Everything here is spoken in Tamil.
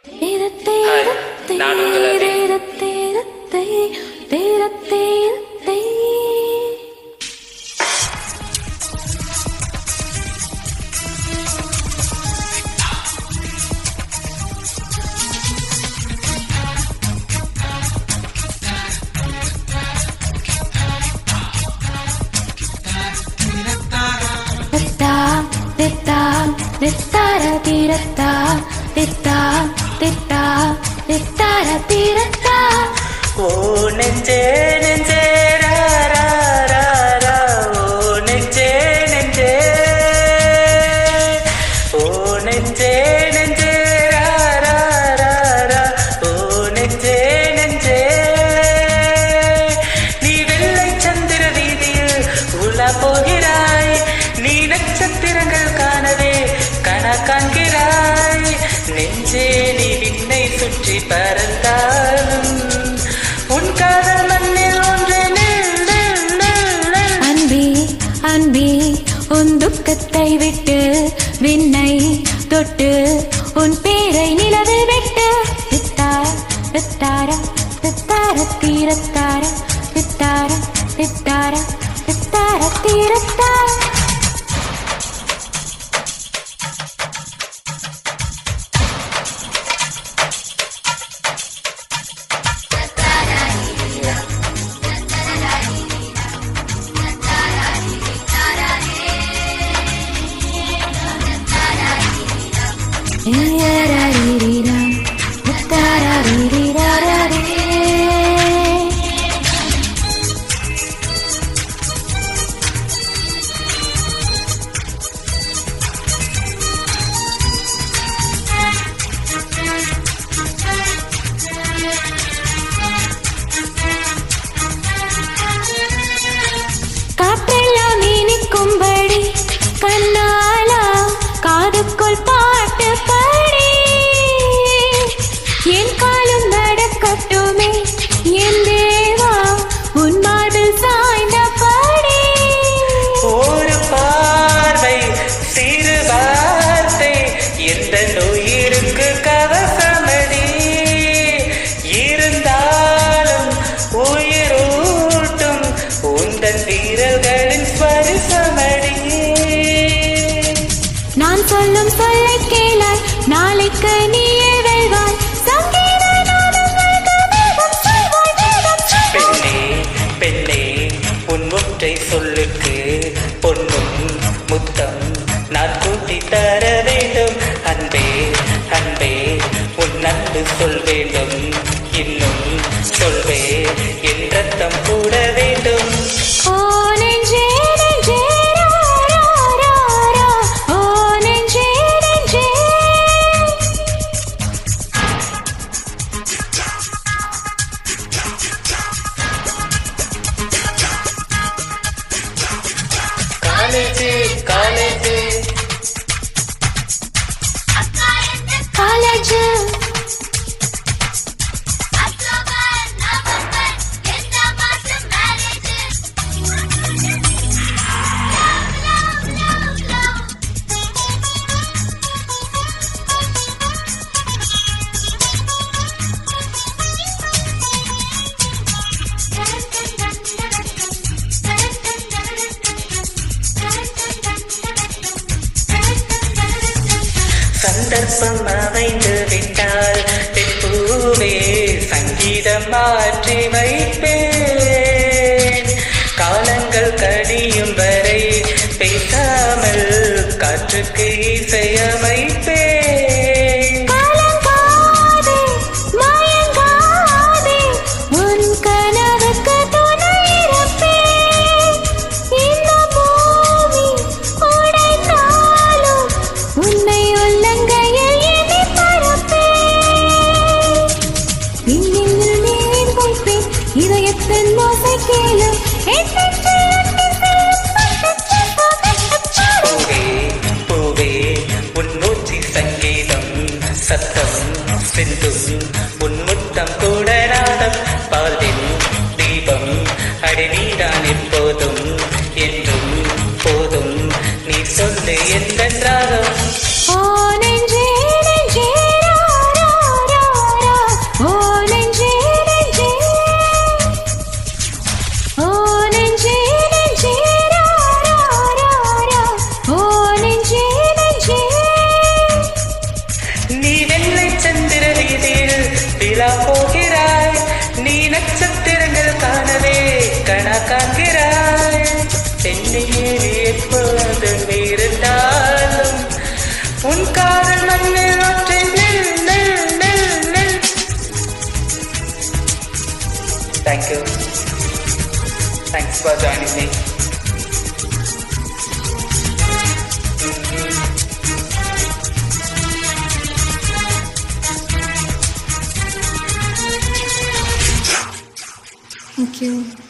ஹாய், நான் உங்கள் அபி. ஓ நெஞ்சே நெஞ்சே ரா ரா ரா ரா ஓ நெஞ்சே நெஞ்சே ஓ நெஞ்சே நெஞ்சே ரா ரா ரா ரா ஓ நெஞ்சே நெஞ்சே நீ வெள்ளை சந்திர வீதியில் உலா போகிறாய், நீ நட்சத்திரங்கள் காணவே கணா காண்கிறாய். நெஞ்சே நீ விண்ணை சுற்றி பறந்தாலும் உன் காதல் மண்ணில் ஒன்று அன்பே அன்பே உன் துக்கத்தை விட்டு விண்ணை தொட்டு உன் பேரை நிலவில் விட்டு வித்தார வித்தார வித்தார தீரத்தார வித்தார வித்தார வித்தார தீரத்தார. காற்றெல்லாம் இனிக்கும்படி கண்ணாலா காதுக்குள் பாட்டு பாடி என் காலும் நடக்கட்டுமே என் தேவா உன் மார்பில் சாய்ந்த பாடி. ஒரு பார்வை சிறு வார்த்தை எந்த நோயிருக்கு கவசமடி, இருந்தாலும் உயிரூட்டும் உந்தன் வீரர்களின் ஸ்பரிசமடி. நான் சொல்லும் சொல்லை கேளாய், நாளைக்கு நீயே வெல்வாய். பெண்ணே பெண்ணே உன் ஒற்றை சொல்லுக்கு பொன்னும் முத்தம் நான் கூட்டி தர வேண்டும். அன்பே அன்பே உன் அன்பு சொல் வேண்டும், இன்னும் சொல்வே என் ரத்தம் கூட வேண்டும். ஓ நெஞ்சே நெஞ்சே ரா ரா ரா ரா ஓ நெஞ்சே நெஞ்சே. காலேஜே காலேஜே காலேஜ் சந்தர்ப்பம் அமைந்து விட்டால் பூவே சங்கீதம் மாற்றி வைப்பேன். காலங்கள் கடியும் வரை பேசாமல் காற்றுக்கு இசையமைப்பேன். கலங்காதே மயங்காதே உன் கனவுக்கு துணை இருப்பேன். இந்த பூமி உடைந்தாலும் உன்னை உள்ளங்கையில் எண்ணி பரப்பேன். விண்ணில் நீர் வைப்பேன், இதயத்தின் ஓசை கேளு. பூவே பூவே உன் மூச்சு சங்கீதம் சத்தம் சிந்தும் உன் முத்தம் கூட நாதம். பாலின் தீபம் அடி நீதான் எப்போதும் என்றும் போதும், நீ சொல்லு எந்த ராகம். ஓ நெஞ்சே நெஞ்சே ரா ரா நிலா போகிறாய், நீ நட்சத்திரங்கள் காணவே கணா காண்கிறாய். பெண்ணையே நீ எப்போது இருந்தாலும் உன் காதல் மண்ணில் ஒற்றை நில் நில் நில் நில். Thank you. Thanks for joining me. Thank you.